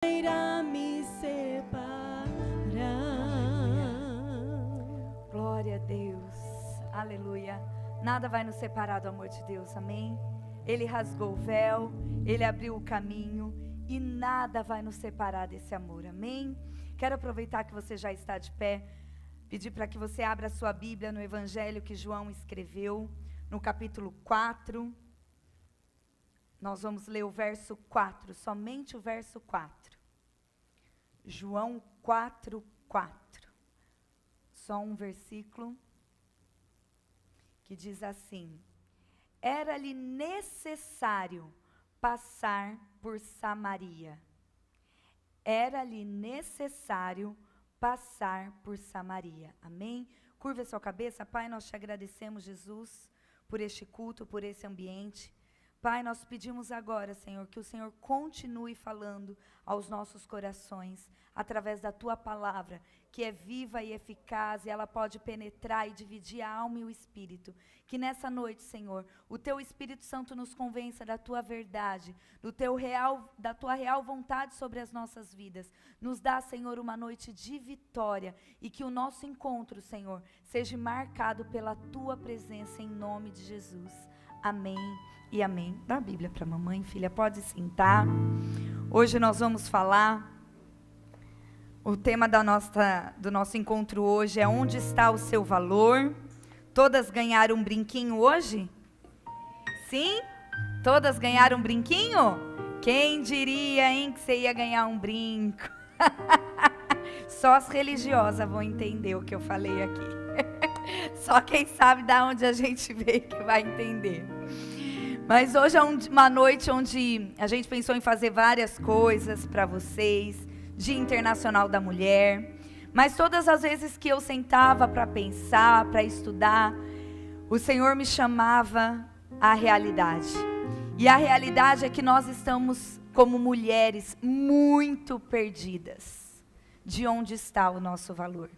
irá me separar. Glória a Deus, aleluia. Nada vai nos separar do amor de Deus, amém? Ele rasgou o véu, Ele abriu o caminho e nada vai nos separar desse amor, amém? Quero aproveitar que você já está de pé, pedir para que você abra a sua Bíblia no Evangelho que João escreveu, no capítulo 4. Nós vamos ler o verso 4, somente o verso 4. João 4, 4. Só um versículo que diz assim: era-lhe necessário passar por Samaria. Era-lhe necessário passar por Samaria. Amém? Curva a sua cabeça. Pai, nós te agradecemos, Jesus, por este culto, por esse ambiente. Pai, nós pedimos agora, Senhor, que o Senhor continue falando aos nossos corações, através da Tua palavra, que é viva e eficaz, e ela pode penetrar e dividir a alma e o Espírito. Que nessa noite, Senhor, o Teu Espírito Santo nos convença da Tua verdade, da Tua real vontade sobre as nossas vidas. Nos dá, Senhor, uma noite de vitória, e que o nosso encontro, Senhor, seja marcado pela Tua presença, em nome de Jesus. Amém e amém. Dá a Bíblia para a mamãe, filha, pode sentar. Hoje nós vamos falar, o tema do nosso encontro hoje é: onde está o seu valor? Todas ganharam um brinquinho hoje? Sim? Todas ganharam um brinquinho? Quem diria, hein, que você ia ganhar um brinco? Só as religiosas vão entender o que eu falei aqui. Só quem sabe de onde a gente veio que vai entender. Mas hoje é uma noite onde a gente pensou em fazer várias coisas para vocês. Dia Internacional da Mulher. Mas todas as vezes que eu sentava para pensar, para estudar, o Senhor me chamava à realidade. E a realidade é que nós estamos, como mulheres, muito perdidas de onde está o nosso valor.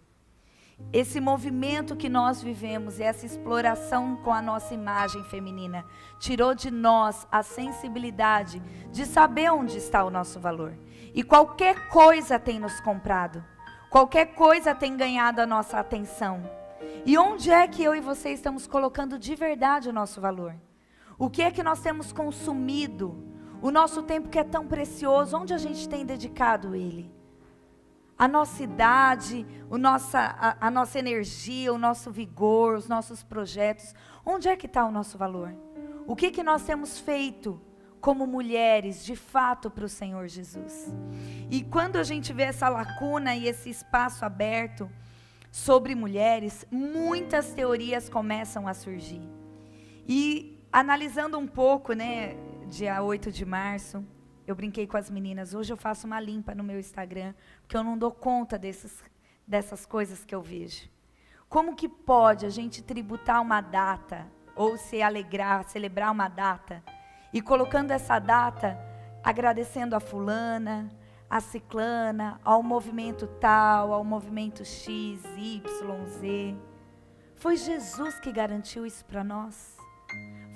Esse movimento que nós vivemos e essa exploração com a nossa imagem feminina tirou de nós a sensibilidade de saber onde está o nosso valor. E qualquer coisa tem nos comprado, qualquer coisa tem ganhado a nossa atenção. E onde é que eu e você estamos colocando de verdade o nosso valor? O que é que nós temos consumido? O nosso tempo que é tão precioso, onde a gente tem dedicado ele? A nossa idade, a nossa energia, o nosso vigor, os nossos projetos, onde é que está o nosso valor? O que nós temos feito como mulheres, de fato, para o Senhor Jesus? E quando a gente vê essa lacuna e esse espaço aberto sobre mulheres, muitas teorias começam a surgir. E analisando um pouco, né, dia 8 de março, eu brinquei com as meninas, hoje eu faço uma limpa no meu Instagram, porque eu não dou conta dessas coisas que eu vejo. Como que pode a gente tributar uma data, ou se alegrar, celebrar uma data, e colocando essa data, agradecendo a fulana, a ciclana, ao movimento tal, ao movimento X, Y, Z. Foi Jesus que garantiu isso para nós.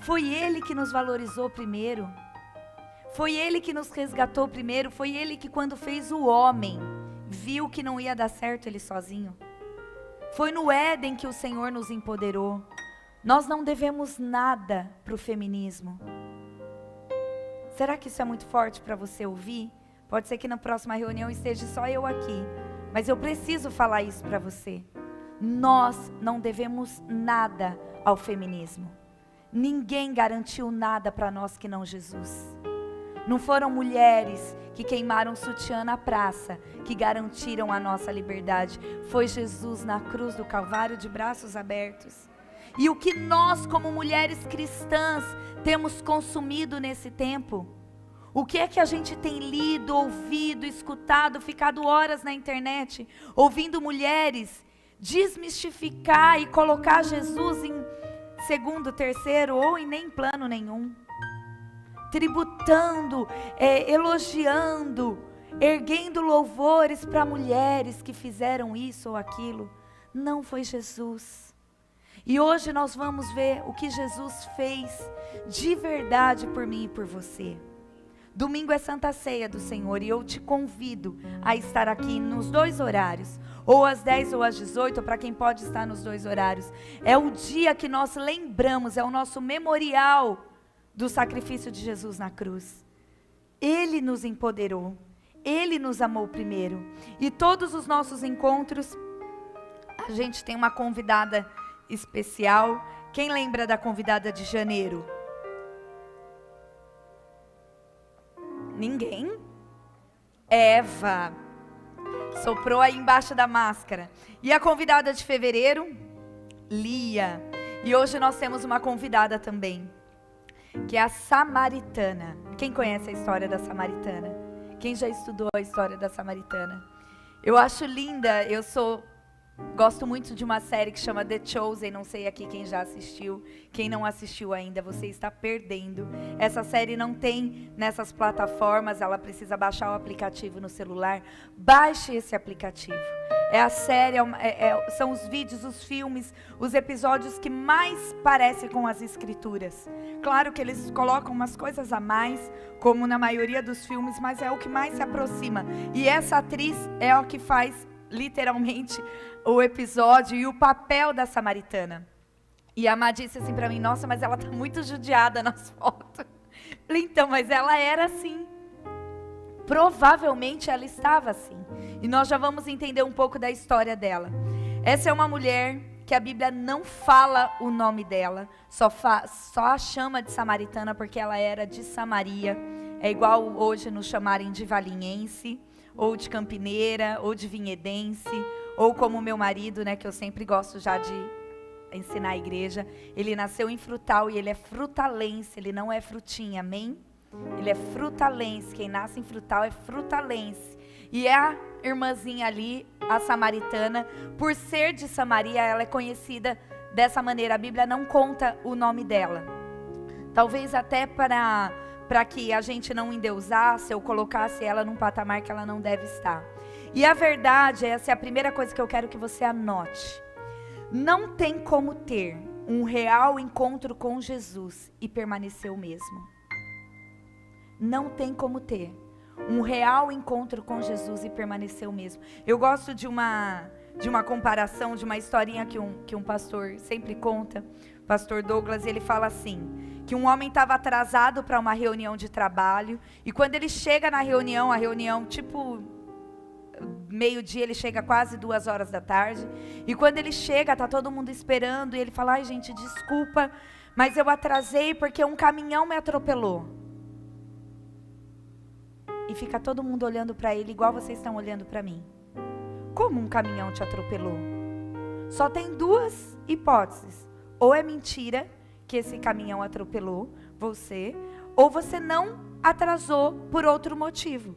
Foi Ele que nos valorizou primeiro. Foi Ele que nos resgatou primeiro, foi Ele que, quando fez o homem, viu que não ia dar certo ele sozinho. Foi no Éden que o Senhor nos empoderou. Nós não devemos nada para o feminismo. Será que isso é muito forte para você ouvir? Pode ser que na próxima reunião esteja só eu aqui, mas eu preciso falar isso para você. Nós não devemos nada ao feminismo. Ninguém garantiu nada para nós que não Jesus. Não foram mulheres que queimaram sutiã na praça que garantiram a nossa liberdade. Foi Jesus na cruz do Calvário de braços abertos. E o que nós, como mulheres cristãs, temos consumido nesse tempo? O que é que a gente tem lido, ouvido, escutado, ficado horas na internet, ouvindo mulheres desmistificar e colocar Jesus em segundo, terceiro ou em nem plano nenhum? Tributando, elogiando, erguendo louvores para mulheres que fizeram isso ou aquilo. Não foi Jesus. E hoje nós vamos ver o que Jesus fez de verdade por mim e por você. Domingo é Santa Ceia do Senhor e eu te convido a estar aqui nos 2 horários, ou às 10 ou às 18, para quem pode estar nos 2 horários. É o dia que nós lembramos, é o nosso memorial do sacrifício de Jesus na cruz. Ele nos empoderou, Ele nos amou primeiro. E todos os nossos encontros, a gente tem uma convidada especial. Quem lembra da convidada de janeiro? Ninguém? Eva. Soprou aí embaixo da máscara. E a convidada de fevereiro? Lia. E hoje nós temos uma convidada também, que é a Samaritana. Quem conhece a história da Samaritana? Quem já estudou a história da Samaritana? Eu acho linda, gosto muito de uma série que chama The Chosen, não sei aqui quem já assistiu, quem não assistiu ainda, você está perdendo. Essa série não tem nessas plataformas, ela precisa baixar o aplicativo no celular. Baixe esse aplicativo. É a série, são os vídeos, os filmes, os episódios que mais parecem com as escrituras. Claro que eles colocam umas coisas a mais, como na maioria dos filmes, mas é o que mais se aproxima. E essa atriz é a que faz literalmente o episódio e o papel da Samaritana. E a Má disse assim pra mim: nossa, mas ela tá muito judiada nas fotos. Falei, então, mas ela era assim. Provavelmente ela estava assim. E nós já vamos entender um pouco da história dela. Essa é uma mulher que a Bíblia não fala o nome dela, só a chama de Samaritana porque ela era de Samaria. É igual hoje nos chamarem de valinhense, ou de campineira, ou de vinhedense, ou como meu marido, né, que eu sempre gosto já de ensinar a igreja. Ele nasceu em Frutal e ele é frutalense, ele não é frutinha, amém? Ele é frutalense, quem nasce em Frutal é frutalense. E a irmãzinha ali, a Samaritana, por ser de Samaria, ela é conhecida dessa maneira. A Bíblia não conta o nome dela. Talvez até para que a gente não endeusasse ou colocasse ela num patamar que ela não deve estar. E a verdade, essa é a primeira coisa que eu quero que você anote. Não tem como ter um real encontro com Jesus e permanecer o mesmo. Não tem como ter um real encontro com Jesus e permanecer o mesmo. Eu gosto de uma comparação, de uma historinha que um pastor sempre conta, o pastor Douglas, ele fala assim, que um homem estava atrasado para uma reunião de trabalho, e quando ele chega na reunião, a reunião tipo meio-dia, ele chega quase 2 horas da tarde, e quando ele chega, tá todo mundo esperando, e ele fala: ai gente, desculpa, mas eu atrasei porque um caminhão me atropelou. E fica todo mundo olhando para ele igual vocês estão olhando para mim. Como um caminhão te atropelou? Só tem 2 hipóteses. Ou é mentira que esse caminhão atropelou você, ou você não atrasou por outro motivo.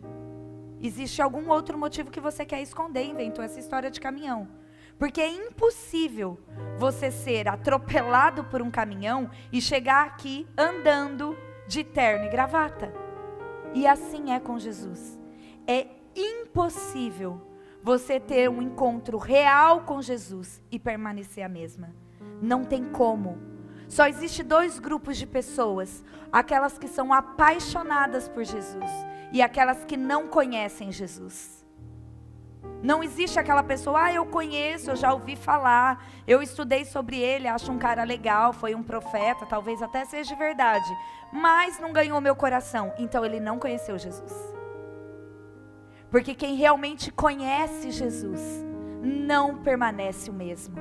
Existe algum outro motivo que você quer esconder, inventou essa história de caminhão. Porque é impossível você ser atropelado por um caminhão e chegar aqui andando de terno e gravata. E assim é com Jesus. É impossível você ter um encontro real com Jesus e permanecer a mesma. Não tem como. Só existe 2 grupos de pessoas: aquelas que são apaixonadas por Jesus e aquelas que não conhecem Jesus. Não existe aquela pessoa: eu conheço, eu já ouvi falar, eu estudei sobre ele, acho um cara legal, foi um profeta, talvez até seja verdade, mas não ganhou meu coração. Então ele não conheceu Jesus. Porque quem realmente conhece Jesus não permanece o mesmo.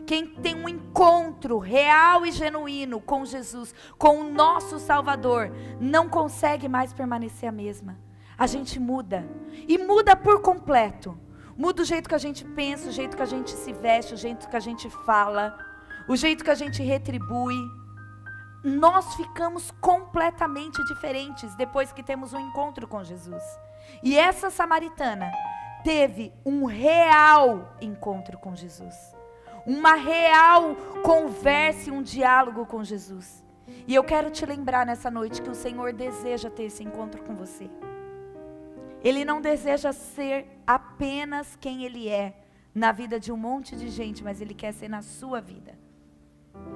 Quem tem um encontro real e genuíno com Jesus, com o nosso Salvador, não consegue mais permanecer a mesma. A gente muda, e muda por completo. Muda o jeito que a gente pensa, o jeito que a gente se veste, o jeito que a gente fala, o jeito que a gente retribui. Nós ficamos completamente diferentes depois que temos um encontro com Jesus. E essa samaritana teve um real encontro com Jesus. Uma real conversa e um diálogo com Jesus. E eu quero te lembrar nessa noite que o Senhor deseja ter esse encontro com você. Ele não deseja ser apenas quem Ele é na vida de um monte de gente, mas Ele quer ser na sua vida.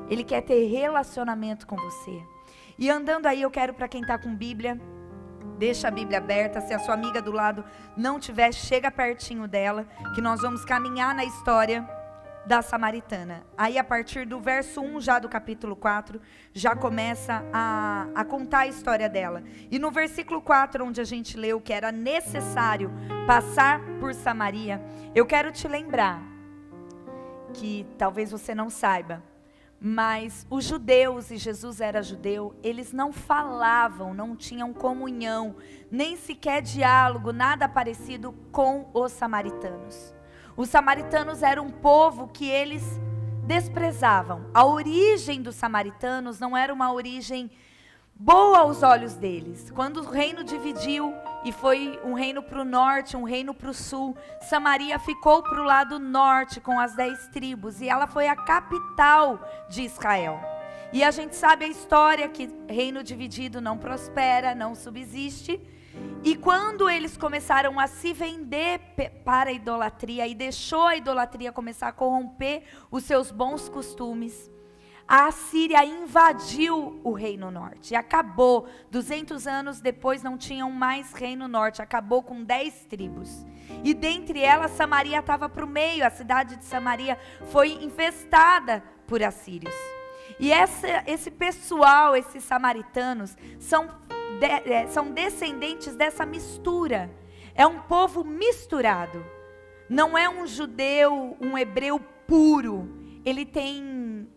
Ele quer ter relacionamento com você. E andando aí, eu quero, para quem está com Bíblia, Deixa a Bíblia aberta. Se a sua amiga do lado não tiver, chega pertinho dela, que nós vamos caminhar na história da samaritana. Aí a partir do verso 1 já do capítulo 4, já começa a contar a história dela. E no versículo 4, onde a gente leu que era necessário passar por Samaria, eu quero te lembrar, que talvez você não saiba, mas os judeus, e Jesus era judeu, eles não falavam, não tinham comunhão, nem sequer diálogo, nada parecido com os samaritanos. Os samaritanos eram um povo que eles desprezavam. A origem dos samaritanos não era uma origem boa aos olhos deles. Quando o reino dividiu e foi um reino para o norte, um reino para o sul, Samaria ficou para o lado norte com as 10 tribos e ela foi a capital de Israel. E a gente sabe a história que reino dividido não prospera, não subsiste. E quando eles começaram a se vender para a idolatria e deixou a idolatria começar a corromper os seus bons costumes, a Assíria invadiu o reino norte e acabou. 200 anos depois não tinham mais reino norte, acabou com 10 tribos. E dentre elas Samaria estava para o meio, a cidade de Samaria foi infestada por assírios. E esse pessoal, esses samaritanos, são descendentes dessa mistura. É um povo misturado. Não é um judeu, um hebreu puro. Ele tem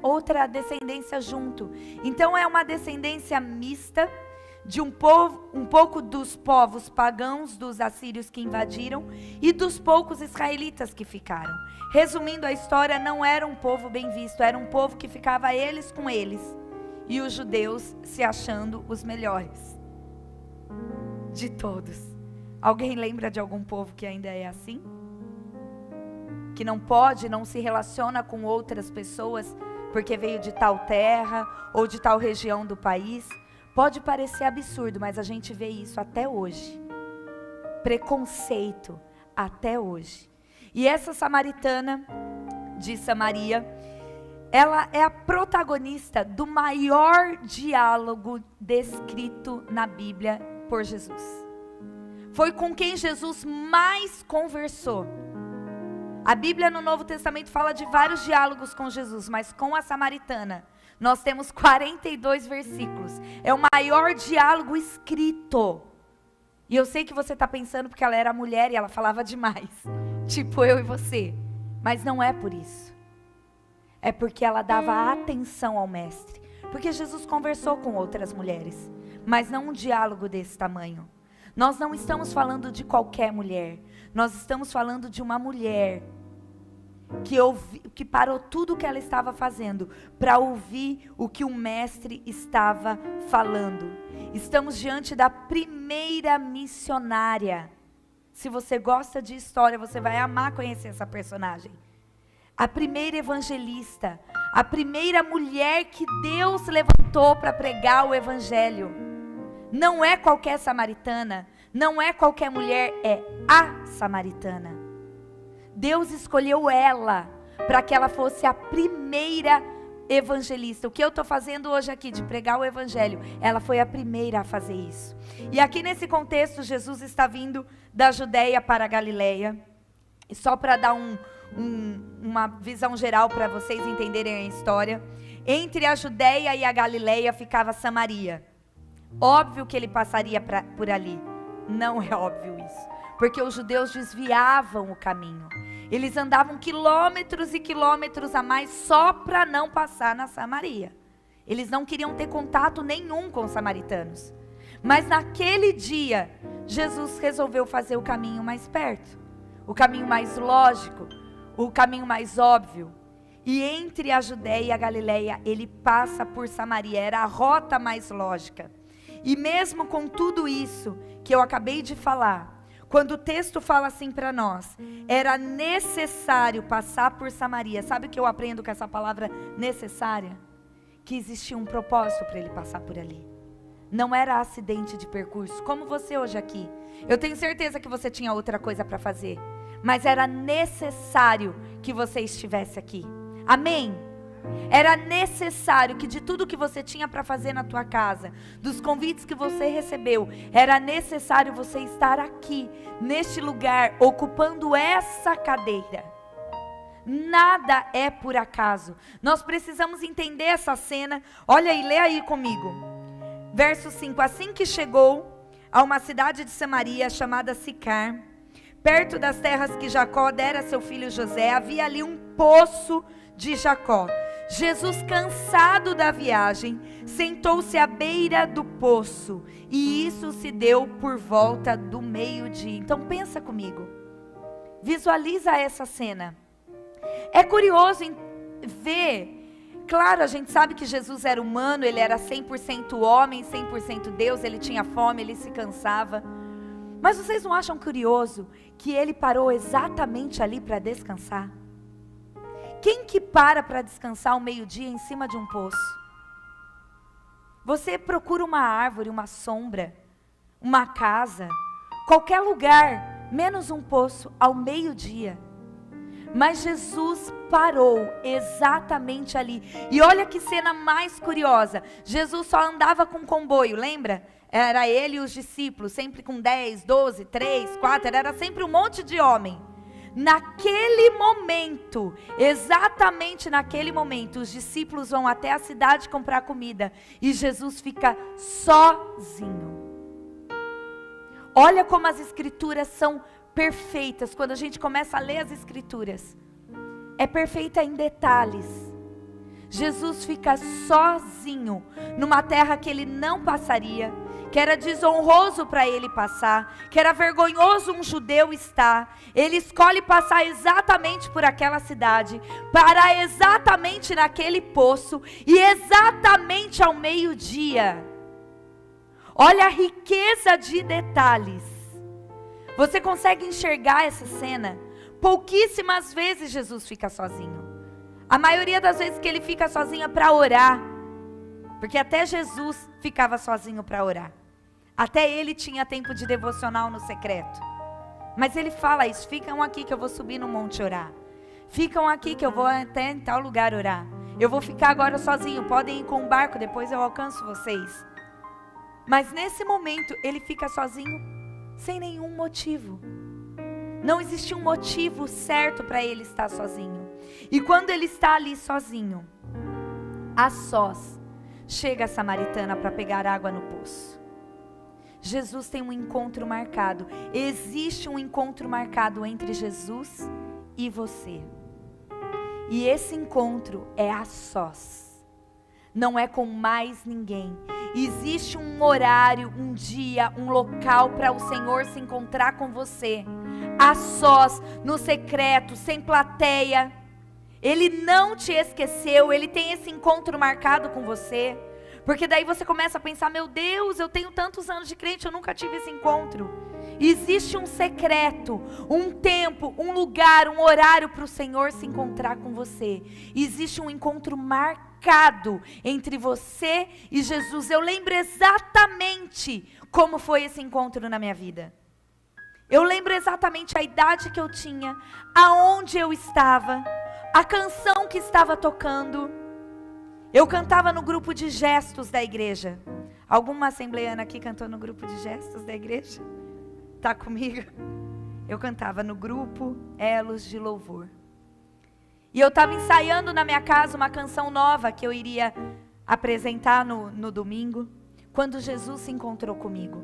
outra descendência junto. Então é uma descendência mista de um pouco dos povos pagãos, dos assírios que invadiram, e dos poucos israelitas que ficaram. Resumindo a história, não era um povo bem visto, era um povo que ficava eles com eles. E os judeus se achando os melhores de todos. Alguém lembra de algum povo que ainda é assim? Que não pode, não se relaciona com outras pessoas porque veio de tal terra ou de tal região do país? Pode parecer absurdo, mas a gente vê isso até hoje. Preconceito até hoje. E essa samaritana de Samaria, ela é a protagonista do maior diálogo descrito na Bíblia por Jesus. Foi com quem Jesus mais conversou. A Bíblia no Novo Testamento fala de vários diálogos com Jesus, mas com a samaritana nós temos 42 versículos. É o maior diálogo escrito. E eu sei que você está pensando porque ela era mulher e ela falava demais, tipo eu e você. Mas não é por isso. É porque ela dava atenção ao mestre. Porque Jesus conversou com outras mulheres, mas não um diálogo desse tamanho. Nós não estamos falando de qualquer mulher. Nós estamos falando de uma mulher que parou tudo o que ela estava fazendo para ouvir o que o mestre estava falando. Estamos diante da primeira missionária. Se você gosta de história, você vai amar conhecer essa personagem. A primeira evangelista, a primeira mulher que Deus levantou para pregar o evangelho. Não é qualquer samaritana, não é qualquer mulher, é a samaritana. Deus escolheu ela para que ela fosse a primeira evangelista. O que eu estou fazendo hoje aqui de pregar o evangelho, ela foi a primeira a fazer isso. E aqui nesse contexto, Jesus está vindo da Judeia para a Galileia. E só para dar uma visão geral para vocês entenderem a história. Entre a Judeia e a Galileia ficava Samaria. Óbvio que ele passaria por ali. Não é óbvio isso. Porque os judeus desviavam o caminho. Eles andavam quilômetros e quilômetros a mais só para não passar na Samaria. Eles não queriam ter contato nenhum com os samaritanos. Mas naquele dia, Jesus resolveu fazer o caminho mais perto. O caminho mais lógico. O caminho mais óbvio. E entre a Judeia e a Galileia, ele passa por Samaria. Era a rota mais lógica. E mesmo com tudo isso que eu acabei de falar, quando o texto fala assim para nós, era necessário passar por Samaria. Sabe o que eu aprendo com essa palavra necessária? Que existia um propósito para ele passar por ali. Não era acidente de percurso, como você hoje aqui. Eu tenho certeza que você tinha outra coisa para fazer, mas era necessário que você estivesse aqui. Amém? Era necessário que de tudo que você tinha para fazer na tua casa, dos convites que você recebeu, era necessário você estar aqui, neste lugar, ocupando essa cadeira. Nada é por acaso. Nós precisamos entender essa cena. Olha aí, lê aí comigo. Verso 5. Assim que chegou a uma cidade de Samaria chamada Sicar, perto das terras que Jacó dera a seu filho José, havia ali um poço de Jacó. Jesus, cansado da viagem, sentou-se à beira do poço, e isso se deu por volta do meio-dia. Então pensa comigo, visualiza essa cena. É curioso ver, claro, a gente sabe que Jesus era humano, ele era 100% homem, 100% Deus, ele tinha fome, ele se cansava. Mas vocês não acham curioso que ele parou exatamente ali para descansar? Quem que para descansar ao meio-dia em cima de um poço? Você procura uma árvore, uma sombra, uma casa, qualquer lugar, menos um poço ao meio-dia. Mas Jesus parou exatamente ali. E olha que cena mais curiosa. Jesus só andava com comboio, lembra? Era ele e os discípulos, sempre com 10, 12, 3, 4, era sempre um monte de homem. Naquele momento, exatamente naquele momento, os discípulos vão até a cidade comprar comida e Jesus fica sozinho. Olha como as escrituras são perfeitas. Quando a gente começa a ler as escrituras, é perfeita em detalhes. Jesus fica sozinho numa terra que ele não passaria, que era desonroso para ele passar, que era vergonhoso um judeu estar. Ele escolhe passar exatamente por aquela cidade, parar exatamente naquele poço e exatamente ao meio-dia. Olha a riqueza de detalhes. Você consegue enxergar essa cena? Pouquíssimas vezes Jesus fica sozinho. A maioria das vezes que ele fica sozinho é para orar, porque até Jesus ficava sozinho para orar. Até ele tinha tempo de devocional no secreto. Mas ele fala isso, ficam aqui que eu vou subir no monte orar. Ficam aqui que eu vou até em tal lugar orar. Eu vou ficar agora sozinho, podem ir com o barco, depois eu alcanço vocês. Mas nesse momento ele fica sozinho sem nenhum motivo. Não existe um motivo certo para ele estar sozinho. E quando ele está ali sozinho, a sós, chega a samaritana para pegar água no poço. Jesus tem um encontro marcado. Existe um encontro marcado entre Jesus e você. E esse encontro é a sós. Não é com mais ninguém. Existe um horário, um dia, um local para o Senhor se encontrar com você. A sós, no secreto, sem plateia. Ele não te esqueceu, ele tem esse encontro marcado com você. Porque daí você começa a pensar, meu Deus, eu tenho tantos anos de crente, eu nunca tive esse encontro. Existe um secreto, um tempo, um lugar, um horário para o Senhor se encontrar com você. Existe um encontro marcado entre você e Jesus. Eu lembro exatamente como foi esse encontro na minha vida. Eu lembro exatamente a idade que eu tinha, aonde eu estava, a canção que estava tocando. Eu cantava no grupo de gestos da igreja. Alguma assembleiana aqui cantou no grupo de gestos da igreja? Tá comigo? Eu cantava no grupo Elos de Louvor. E eu estava ensaiando na minha casa uma canção nova que eu iria apresentar no domingo, quando Jesus se encontrou comigo.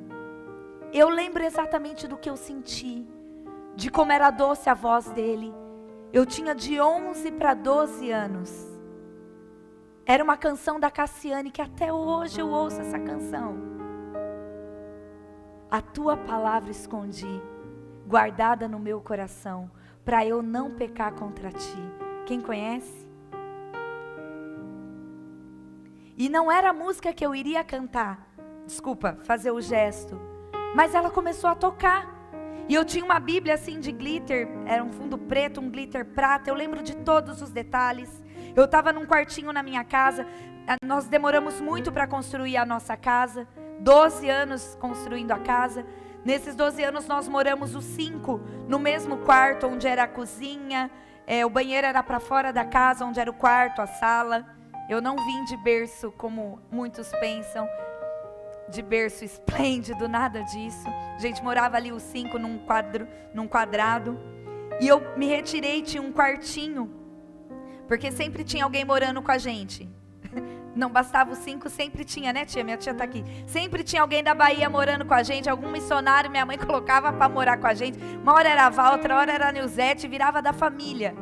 Eu lembro exatamente do que eu senti, de como era doce a voz dele. Eu tinha de 11 para 12 anos. Era uma canção da Cassiane, que até hoje eu ouço essa canção. A tua palavra escondi, guardada no meu coração, para eu não pecar contra ti. Quem conhece? E não era a música que eu iria cantar, fazer o gesto, mas ela começou a tocar. E eu tinha uma Bíblia assim de glitter, era um fundo preto, um glitter prata, eu lembro de todos os detalhes. Eu estava num quartinho na minha casa, nós demoramos muito para construir a nossa casa, 12 anos construindo a casa. Nesses 12 anos nós moramos os 5 no mesmo quarto, onde era a cozinha, O banheiro era para fora da casa, onde era o quarto, a sala. Eu não vim de berço, como muitos pensam, de berço esplêndido, nada disso. A gente morava ali os 5 num quadrado. E eu me retirei, tinha um quartinho, porque sempre tinha alguém morando com a gente. Não bastava os 5, sempre tinha, né, tia? Minha tia tá aqui. Sempre tinha alguém da Bahia morando com a gente, algum missionário minha mãe colocava para morar com a gente. Uma hora era a Val, outra hora era a Nilzete, virava da família.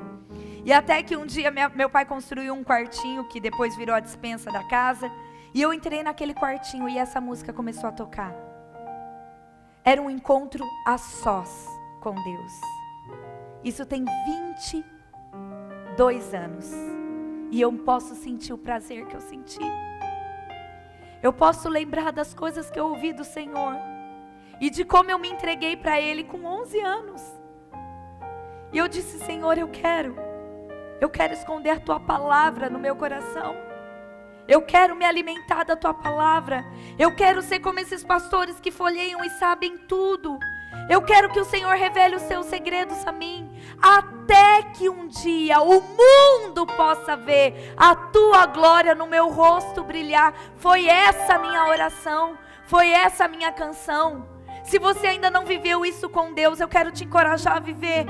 E até que um dia meu pai construiu um quartinho, que depois virou a despensa da casa. E eu entrei naquele quartinho e essa música começou a tocar. Era um encontro a sós com Deus. Isso tem 22 anos. E eu posso sentir o prazer que eu senti. Eu posso lembrar das coisas que eu ouvi do Senhor. E de como eu me entreguei para Ele com 11 anos. E eu disse: Senhor, eu quero esconder a Tua palavra no meu coração. Eu quero me alimentar da Tua palavra. Eu quero ser como esses pastores que folheiam e sabem tudo. Eu quero que o Senhor revele os Seus segredos a mim, até que um dia o mundo possa ver a Tua glória no meu rosto brilhar. Foi essa a minha oração, foi essa a minha canção. Se você ainda não viveu isso com Deus, eu quero te encorajar a viver.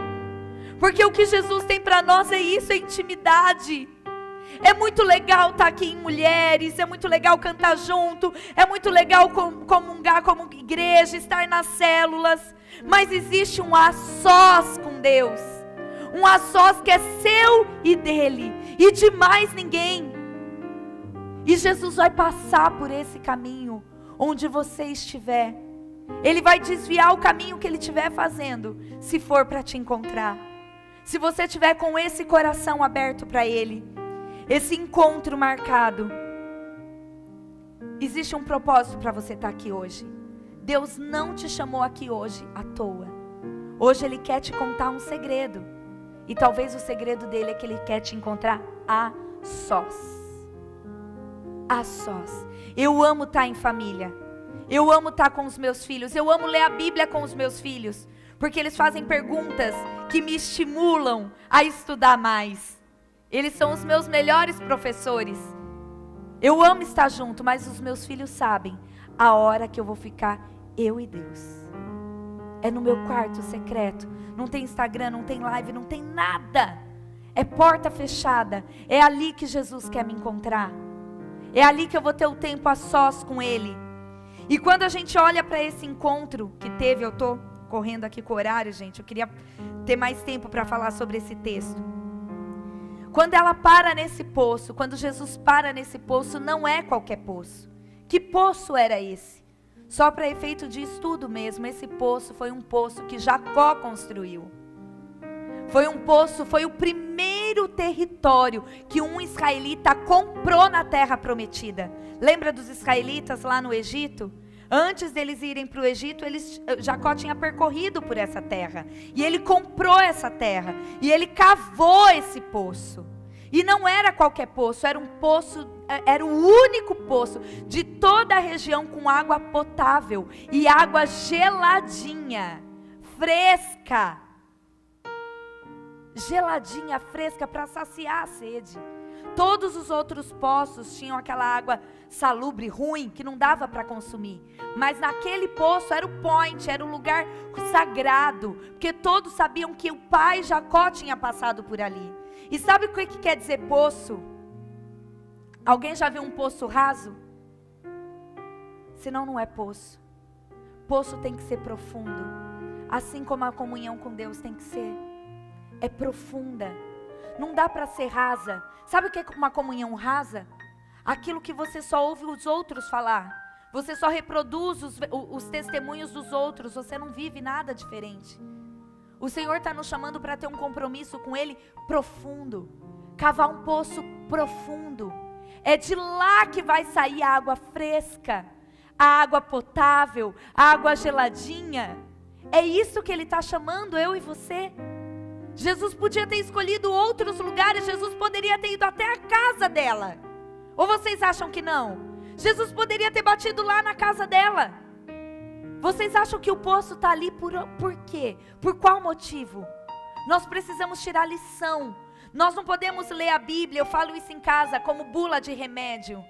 Porque o que Jesus tem para nós é isso, é intimidade. É muito legal estar aqui em mulheres, é muito legal cantar junto, é muito legal comungar como igreja, estar nas células. Mas existe um a sós com Deus, um a sós que é seu e dele, e de mais ninguém. E Jesus vai passar por esse caminho, onde você estiver. Ele vai desviar o caminho que Ele estiver fazendo, se for para te encontrar. Se você estiver com esse coração aberto para Ele, esse encontro marcado. Existe um propósito para você estar aqui hoje. Deus não te chamou aqui hoje à toa. Hoje Ele quer te contar um segredo. E talvez o segredo dele é que Ele quer te encontrar a sós. A sós. Eu amo estar em família. Eu amo estar com os meus filhos. Eu amo ler a Bíblia com os meus filhos. Porque eles fazem perguntas que me estimulam a estudar mais. Eles são os meus melhores professores. Eu amo estar junto, mas os meus filhos sabem a hora que eu vou ficar eu e Deus. É no meu quarto secreto. Não tem Instagram, não tem live, não tem nada. É porta fechada. É ali que Jesus quer me encontrar. É ali que eu vou ter o tempo a sós com Ele. E quando a gente olha para esse encontro que teve, eu estou correndo aqui com o horário, gente. Eu queria ter mais tempo para falar sobre esse texto. Quando ela para nesse poço, quando Jesus para nesse poço, não é qualquer poço. Que poço era esse? Só para efeito de estudo mesmo, esse poço foi um poço que Jacó construiu. Foi um poço, foi o primeiro território que um israelita comprou na terra prometida. Lembra dos israelitas lá no Egito? Antes deles irem para o Egito, Jacó tinha percorrido por essa terra. E ele comprou essa terra. E ele cavou esse poço. E não era qualquer poço, era um poço, era o único poço de toda a região com água potável. E água geladinha, fresca. Geladinha, fresca, para saciar a sede. Todos os outros poços tinham aquela água salubre, ruim, que não dava para consumir. Mas naquele poço era o point, era o lugar sagrado. Porque todos sabiam que o pai Jacó tinha passado por ali. E sabe o que quer dizer poço? Alguém já viu um poço raso? Senão não é poço. Poço tem que ser profundo. Assim como a comunhão com Deus tem que ser. É profunda. Não dá para ser rasa. Sabe o que é uma comunhão rasa? Aquilo que você só ouve os outros falar. Você só reproduz os testemunhos dos outros. Você não vive nada diferente. O Senhor está nos chamando para ter um compromisso com Ele profundo. Cavar um poço profundo. É de lá que vai sair a água fresca. A água potável. A água geladinha. É isso que Ele está chamando eu e você. Jesus podia ter escolhido outros lugares, Jesus poderia ter ido até a casa dela. Ou vocês acham que não? Jesus poderia ter batido lá na casa dela. Vocês acham que o poço está ali por quê? Por qual motivo? Nós precisamos tirar lição. Nós não podemos ler a Bíblia, eu falo isso em casa, como bula de remédio.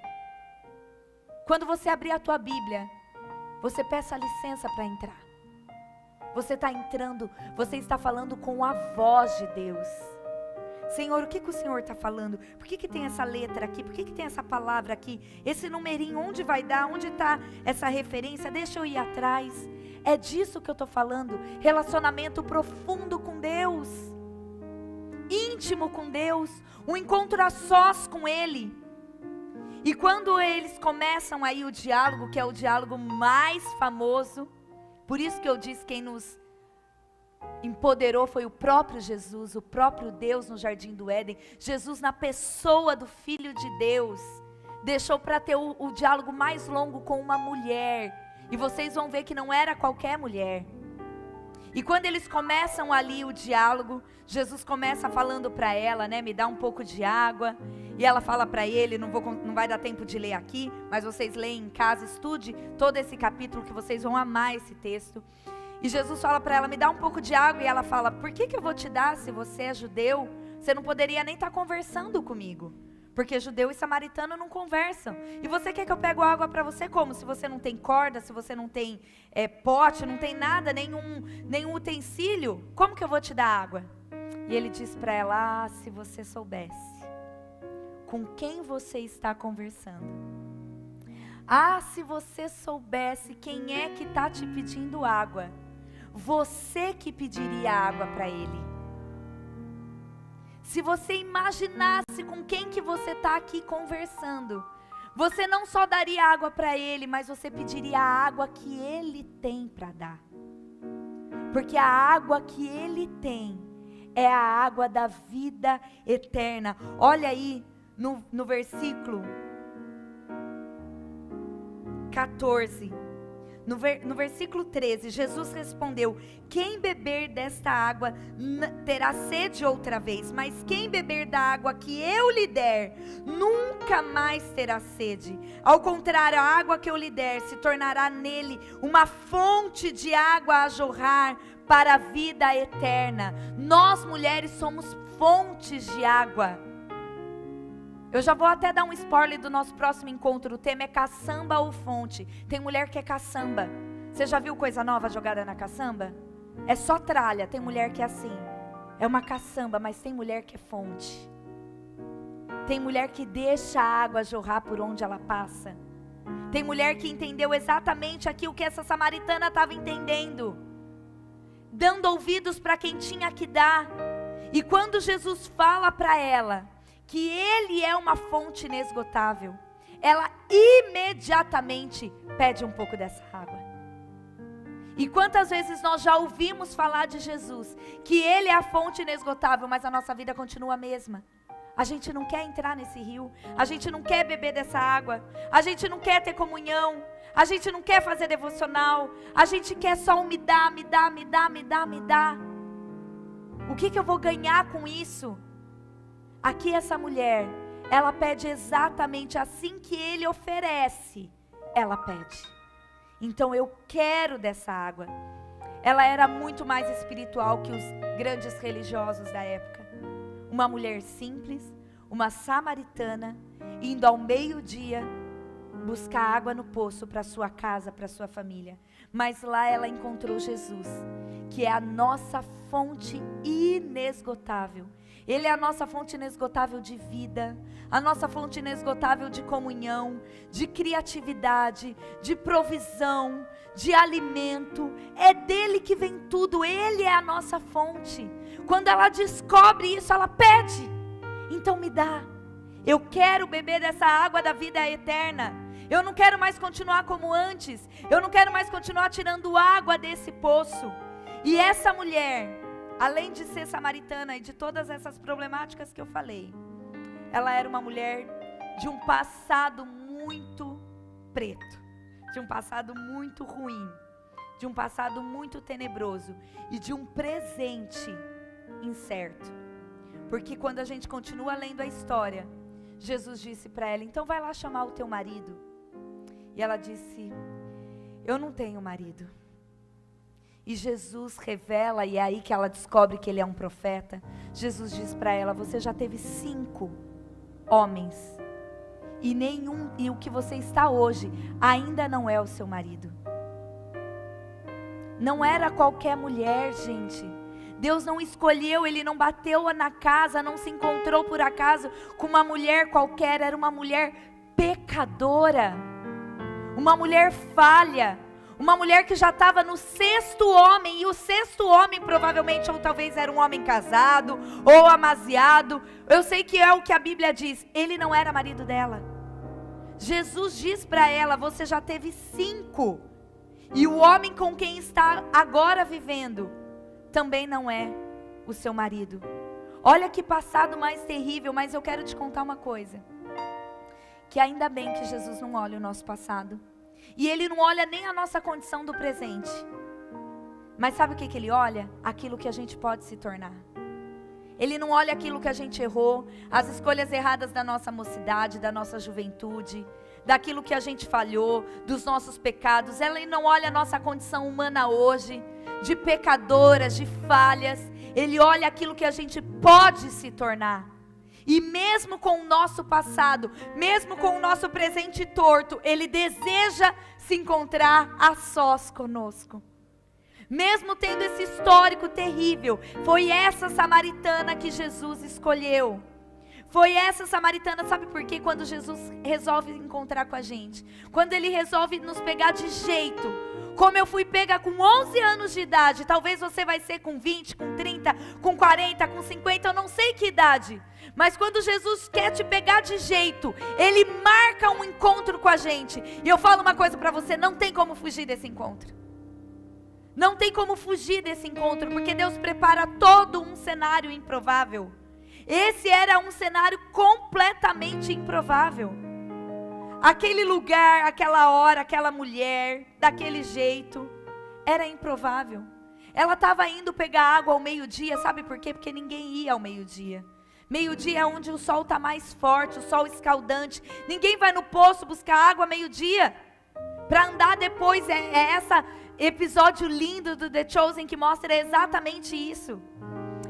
Quando você abrir a tua Bíblia, você peça licença para entrar. Você está entrando, você está falando com a voz de Deus. Senhor, o que o Senhor está falando? Por que tem essa letra aqui? Por que tem essa palavra aqui? Esse numerinho, onde vai dar? Onde está essa referência? Deixa eu ir atrás. É disso que eu estou falando. Relacionamento profundo com Deus. Íntimo com Deus. Um encontro a sós com Ele. E quando eles começam aí o diálogo, que é o diálogo mais famoso, por isso que eu disse quem nos empoderou foi o próprio Jesus, o próprio Deus no Jardim do Éden. Jesus na pessoa do Filho de Deus, deixou para ter o diálogo mais longo com uma mulher. E vocês vão ver que não era qualquer mulher. E quando eles começam ali o diálogo, Jesus começa falando para ela, né, me dá um pouco de água. E ela fala para ele, não vai dar tempo de ler aqui, mas vocês leem em casa, estude todo esse capítulo que vocês vão amar esse texto. E Jesus fala para ela, me dá um pouco de água. E ela fala, por que eu vou te dar se você é judeu? Você não poderia nem estar conversando comigo. Porque judeu e samaritano não conversam. E você quer que eu pegue água para você como? Se você não tem corda, se você não tem pote, não tem nada, nenhum utensílio, como que eu vou te dar água? E ele diz para ela, se você soubesse com quem você está conversando. Se você soubesse quem é que está te pedindo água. Você que pediria água para ele. Se você imaginasse com quem que você está aqui conversando, você não só daria água para ele, mas você pediria a água que ele tem para dar. Porque a água que ele tem é a água da vida eterna. Olha aí no versículo 14. No versículo 13, Jesus respondeu, quem beber desta água terá sede outra vez, mas quem beber da água que eu lhe der, nunca mais terá sede. Ao contrário, a água que eu lhe der se tornará nele uma fonte de água a jorrar para a vida eterna. Nós mulheres somos fontes de água. Eu já vou até dar um spoiler do nosso próximo encontro. O tema é caçamba ou fonte. Tem mulher que é caçamba. Você já viu coisa nova jogada na caçamba? É só tralha. Tem mulher que é assim. É uma caçamba, mas tem mulher que é fonte. Tem mulher que deixa a água jorrar por onde ela passa. Tem mulher que entendeu exatamente aquilo que essa samaritana estava entendendo. Dando ouvidos para quem tinha que dar. E quando Jesus fala para ela que ele é uma fonte inesgotável, ela imediatamente pede um pouco dessa água. E quantas vezes nós já ouvimos falar de Jesus, que ele é a fonte inesgotável, mas a nossa vida continua a mesma. A gente não quer entrar nesse rio, a gente não quer beber dessa água, a gente não quer ter comunhão, a gente não quer fazer devocional, a gente quer só me dá. O que eu vou ganhar com isso? Aqui essa mulher, ela pede exatamente assim que ele oferece, ela pede. Então eu quero dessa água. Ela era muito mais espiritual que os grandes religiosos da época. Uma mulher simples, uma samaritana, indo ao meio-dia buscar água no poço para sua casa, para sua família. Mas lá ela encontrou Jesus, que é a nossa fonte inesgotável. Ele é a nossa fonte inesgotável de vida, a nossa fonte inesgotável de comunhão, de criatividade, de provisão, de alimento. É dele que vem tudo, ele é a nossa fonte. Quando ela descobre isso, ela pede, então me dá. Eu quero beber dessa água da vida eterna. Eu não quero mais continuar como antes. Eu não quero mais continuar tirando água desse poço. E essa mulher, além de ser samaritana e de todas essas problemáticas que eu falei, ela era uma mulher de um passado muito preto, de um passado muito ruim, de um passado muito tenebroso e de um presente incerto. Porque quando a gente continua lendo a história, Jesus disse para ela, então vai lá chamar o teu marido. E ela disse, eu não tenho marido. E Jesus revela, e é aí que ela descobre que ele é um profeta. Jesus diz para ela: você já teve 5 homens, e o que você está hoje ainda não é o seu marido. Não era qualquer mulher, gente. Deus não escolheu, Ele não bateu na casa, não se encontrou por acaso com uma mulher qualquer. Era uma mulher pecadora, uma mulher falha, uma mulher que já estava no 6º homem, e o 6º homem provavelmente, ou talvez era um homem casado, ou amaziado. Eu sei que é o que a Bíblia diz, ele não era marido dela. Jesus diz para ela: você já teve 5, e o homem com quem está agora vivendo também não é o seu marido. Olha que passado mais terrível, mas eu quero te contar uma coisa, que ainda bem que Jesus não olha o nosso passado, e Ele não olha nem a nossa condição do presente, mas sabe o que Ele olha? Aquilo que a gente pode se tornar. Ele não olha aquilo que a gente errou, as escolhas erradas da nossa mocidade, da nossa juventude, daquilo que a gente falhou, dos nossos pecados. Ele não olha a nossa condição humana hoje, de pecadoras, de falhas. Ele olha aquilo que a gente pode se tornar. E mesmo com o nosso passado, mesmo com o nosso presente torto, Ele deseja se encontrar a sós conosco. Mesmo tendo esse histórico terrível, foi essa samaritana que Jesus escolheu. Foi essa samaritana, sabe por quê? Quando Jesus resolve encontrar com a gente, quando Ele resolve nos pegar de jeito, como eu fui pega com 11 anos de idade, talvez você vai ser com 20, com 30, com 40, com 50, eu não sei que idade, mas quando Jesus quer te pegar de jeito, Ele marca um encontro com a gente. E eu falo uma coisa para você, não tem como fugir desse encontro. Não tem como fugir desse encontro, porque Deus prepara todo um cenário improvável. Esse era um cenário completamente improvável. Aquele lugar, aquela hora, aquela mulher, daquele jeito, era improvável. Ela estava indo pegar água ao meio-dia, sabe por quê? Porque ninguém ia ao meio-dia. Meio-dia é onde o sol está mais forte, o sol escaldante. Ninguém vai no poço buscar água meio-dia. Para andar depois, é esse episódio lindo do The Chosen que mostra exatamente isso.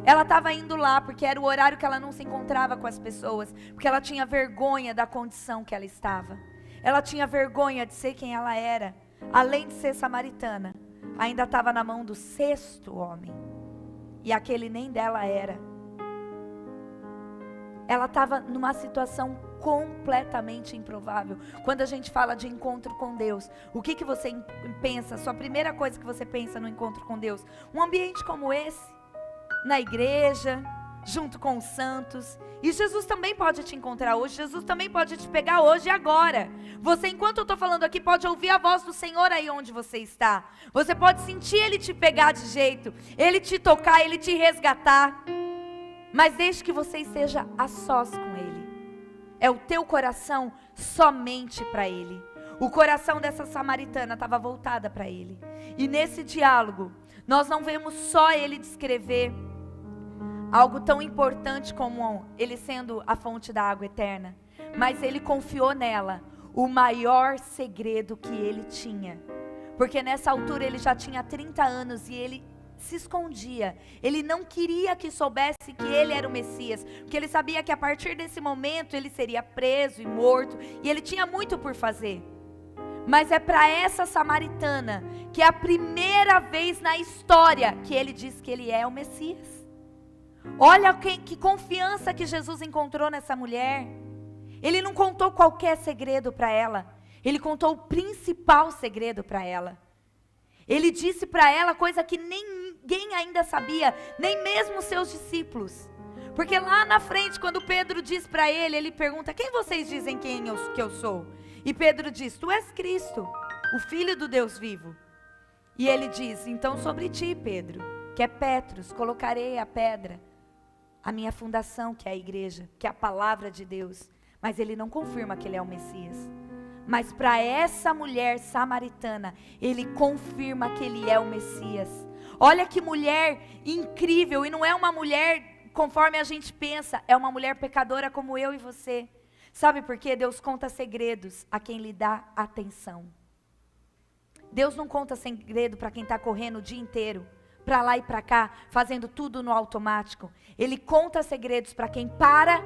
Ela estava indo lá porque era o horário que ela não se encontrava com as pessoas, porque ela tinha vergonha da condição que ela estava. Ela tinha vergonha de ser quem ela era. Além de ser samaritana, ainda estava na mão do 6º homem. E aquele nem dela era. Ela estava numa situação completamente improvável. Quando a gente fala de encontro com Deus, o que você pensa? Sua primeira coisa que você pensa no encontro com Deus? Um ambiente como esse, na igreja, junto com os santos. E Jesus também pode te encontrar hoje, Jesus também pode te pegar hoje e agora. Você, enquanto eu estou falando aqui, pode ouvir a voz do Senhor aí onde você está. Você pode sentir Ele te pegar de jeito, Ele te tocar, Ele te resgatar. Mas desde que você esteja a sós com Ele. É o teu coração somente para Ele. O coração dessa samaritana estava voltada para Ele. E nesse diálogo, nós não vemos só Ele descrever algo tão importante como Ele sendo a fonte da água eterna, mas Ele confiou nela o maior segredo que Ele tinha. Porque nessa altura Ele já tinha 30 anos e Ele se escondia. Ele não queria que soubesse que Ele era o Messias, porque Ele sabia que a partir desse momento Ele seria preso e morto, e Ele tinha muito por fazer. Mas é para essa samaritana que é a primeira vez na história que Ele diz que Ele é o Messias. Olha que confiança que Jesus encontrou nessa mulher. Ele não contou qualquer segredo para ela, Ele contou o principal segredo para ela. Ele disse para ela coisa que ninguém ainda sabia, nem mesmo os seus discípulos. Porque lá na frente, quando Pedro diz para ele, ele pergunta: quem vocês dizem que eu sou? E Pedro diz: tu és Cristo, o Filho do Deus vivo. E ele diz: então sobre ti, Pedro, que é Petros, colocarei a pedra, a minha fundação, que é a igreja, que é a palavra de Deus. Mas ele não confirma que ele é o Messias. Mas para essa mulher samaritana, ele confirma que ele é o Messias. Olha que mulher incrível, e não é uma mulher conforme a gente pensa, é uma mulher pecadora como eu e você. Sabe por quê? Deus conta segredos a quem lhe dá atenção. Deus não conta segredo para quem está correndo o dia inteiro, para lá e para cá, fazendo tudo no automático. Ele conta segredos para quem para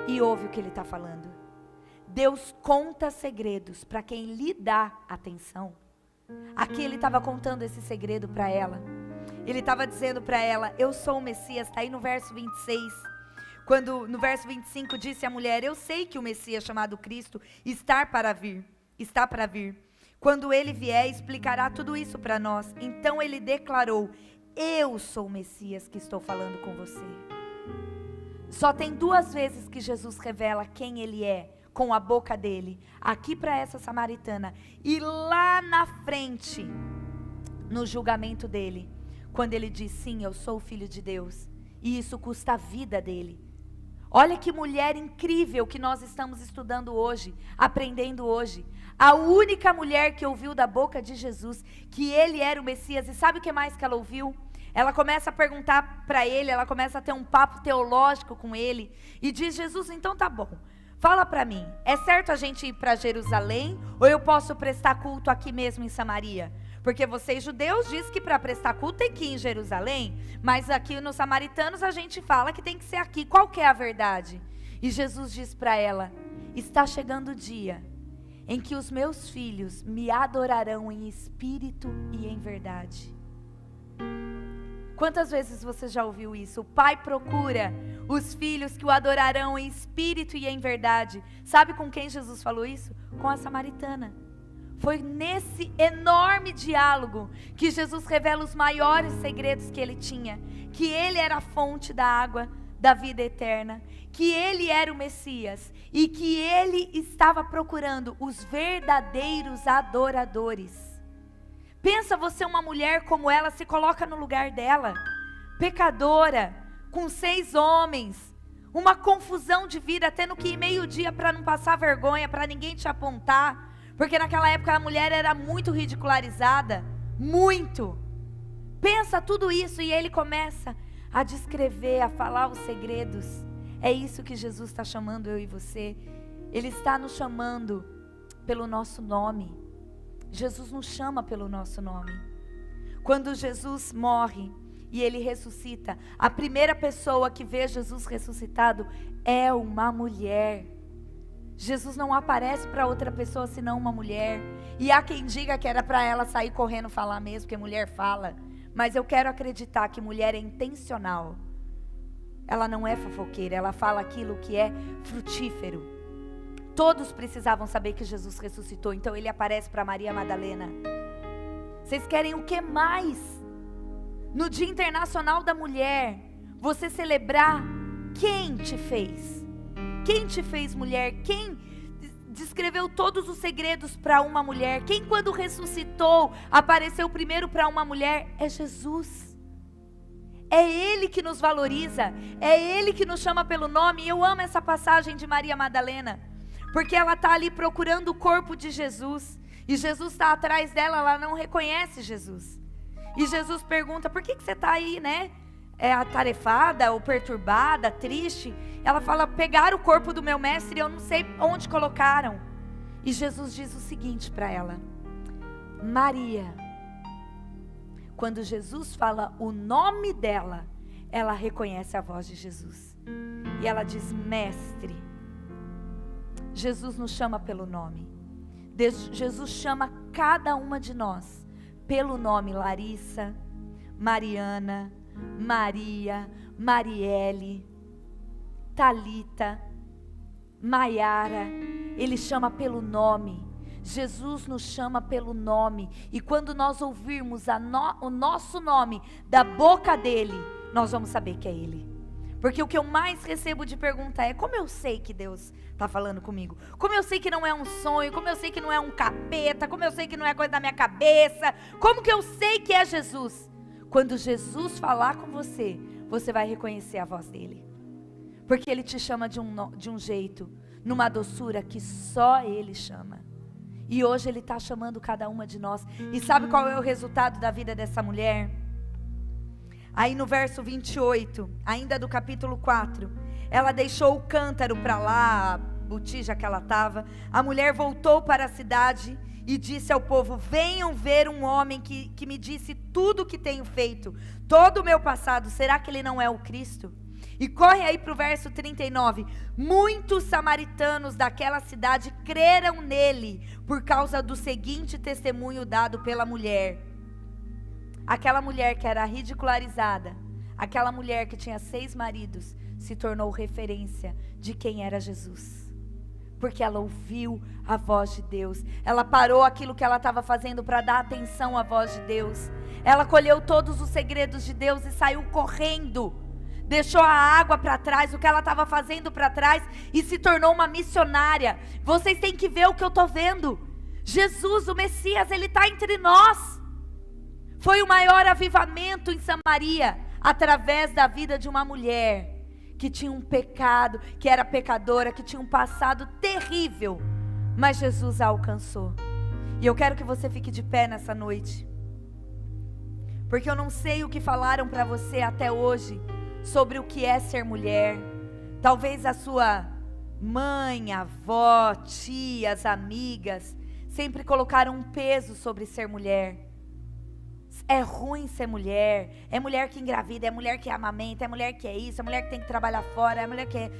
e ouve o que Ele está falando. Deus conta segredos para quem lhe dá atenção. Aqui Ele estava contando esse segredo para ela. Ele estava dizendo para ela, eu sou o Messias, está aí no verso 26. Quando no verso 25 disse a mulher, eu sei que o Messias chamado Cristo está para vir. Quando Ele vier, explicará tudo isso para nós. Então Ele declarou, eu sou o Messias que estou falando com você. Só tem 2 vezes que Jesus revela quem Ele é, com a boca dele, aqui para essa samaritana, e lá na frente, no julgamento dele, quando ele diz, sim, eu sou o Filho de Deus, e isso custa a vida dele. Olha que mulher incrível que nós estamos estudando hoje, aprendendo hoje. A única mulher que ouviu da boca de Jesus que Ele era o Messias. E sabe o que mais que ela ouviu? Ela começa a perguntar para Ele, ela começa a ter um papo teológico com Ele. E diz, Jesus, então tá bom, fala para mim, é certo a gente ir para Jerusalém ou eu posso prestar culto aqui mesmo em Samaria? Porque vocês judeus dizem que para prestar culto tem que ir em Jerusalém, mas aqui nos samaritanos a gente fala que tem que ser aqui. Qual que é a verdade? E Jesus diz para ela, está chegando o dia em que os meus filhos me adorarão em espírito e em verdade. Quantas vezes você já ouviu isso? O pai procura os filhos que o adorarão em espírito e em verdade. Sabe com quem Jesus falou isso? Com a samaritana. Foi nesse enorme diálogo que Jesus revela os maiores segredos que Ele tinha. Que Ele era a fonte da água da vida eterna. Que Ele era o Messias. E que Ele estava procurando os verdadeiros adoradores. Pensa você uma mulher como ela, se coloca no lugar dela. Pecadora, com 6 homens. Uma confusão de vida, tendo que ir meio-dia para não passar vergonha, para ninguém te apontar. Porque naquela época a mulher era muito ridicularizada, muito. Pensa tudo isso e Ele começa a descrever, a falar os segredos. É isso que Jesus está chamando eu e você. Ele está nos chamando pelo nosso nome. Jesus nos chama pelo nosso nome. Quando Jesus morre e Ele ressuscita, a primeira pessoa que vê Jesus ressuscitado é uma mulher. Jesus não aparece para outra pessoa senão uma mulher. E há quem diga que era para ela sair correndo falar mesmo, porque mulher fala. Mas eu quero acreditar que mulher é intencional. Ela não é fofoqueira, ela fala aquilo que é frutífero. Todos precisavam saber que Jesus ressuscitou, então Ele aparece para Maria Madalena. Vocês querem o que mais? No Dia Internacional da Mulher, você celebrar quem te fez? Quem te fez mulher? Quem descreveu todos os segredos para uma mulher? Quem quando ressuscitou, apareceu primeiro para uma mulher? É Jesus. É Ele que nos valoriza. É Ele que nos chama pelo nome. E eu amo essa passagem de Maria Madalena. Porque ela está ali procurando o corpo de Jesus. E Jesus está atrás dela, ela não reconhece Jesus. E Jesus pergunta, por que você está aí, né? Atarefada ou perturbada, triste? Ela fala, pegaram o corpo do meu mestre e eu não sei onde colocaram. E Jesus diz o seguinte para ela, Maria. Quando Jesus fala o nome dela, ela reconhece a voz de Jesus. E ela diz, mestre. Jesus nos chama pelo nome. Jesus chama cada uma de nós pelo nome. Larissa, Mariana, Maria, Marielle, Talita, Maiara. Ele chama pelo nome. Jesus nos chama pelo nome. E quando nós ouvirmos o nosso nome da boca dele, nós vamos saber que é Ele. Porque o que eu mais recebo de pergunta é, como eu sei que Deus está falando comigo? Como eu sei que não é um sonho? Como eu sei que não é um capeta? Como eu sei que não é coisa da minha cabeça? Como que eu sei que é Jesus? Quando Jesus falar com você, você vai reconhecer a voz dele. Porque Ele te chama de um jeito, numa doçura que só Ele chama. E hoje Ele está chamando cada uma de nós. E sabe qual é o resultado da vida dessa mulher? Aí no verso 28, ainda do capítulo 4, ela deixou o cântaro para lá, botija que ela estava. A mulher voltou para a cidade e disse ao povo: venham ver um homem que me disse tudo o que tenho feito, todo o meu passado. Será que ele não é o Cristo? E corre aí para o verso 39. Muitos samaritanos daquela cidade creram nele por causa do seguinte testemunho dado pela mulher. Aquela mulher que era ridicularizada, aquela mulher que tinha 6 maridos, se tornou referência de quem era Jesus. Porque ela ouviu a voz de Deus. Ela parou aquilo que ela estava fazendo para dar atenção à voz de Deus. Ela colheu todos os segredos de Deus e saiu correndo. Deixou a água para trás, o que ela estava fazendo para trás, e se tornou uma missionária. Vocês têm que ver o que eu estou vendo. Jesus, o Messias, ele está entre nós. Foi o maior avivamento em Samaria, através da vida de uma mulher que tinha um pecado, que era pecadora, que tinha um passado terrível, mas Jesus a alcançou. E eu quero que você fique de pé nessa noite, porque eu não sei o que falaram para você até hoje sobre o que é ser mulher. Talvez a sua mãe, avó, tias, amigas sempre colocaram um peso sobre ser mulher. É ruim ser mulher, é mulher que engravida, é mulher que amamenta, é mulher que é isso, é mulher que tem que trabalhar fora, é mulher que é...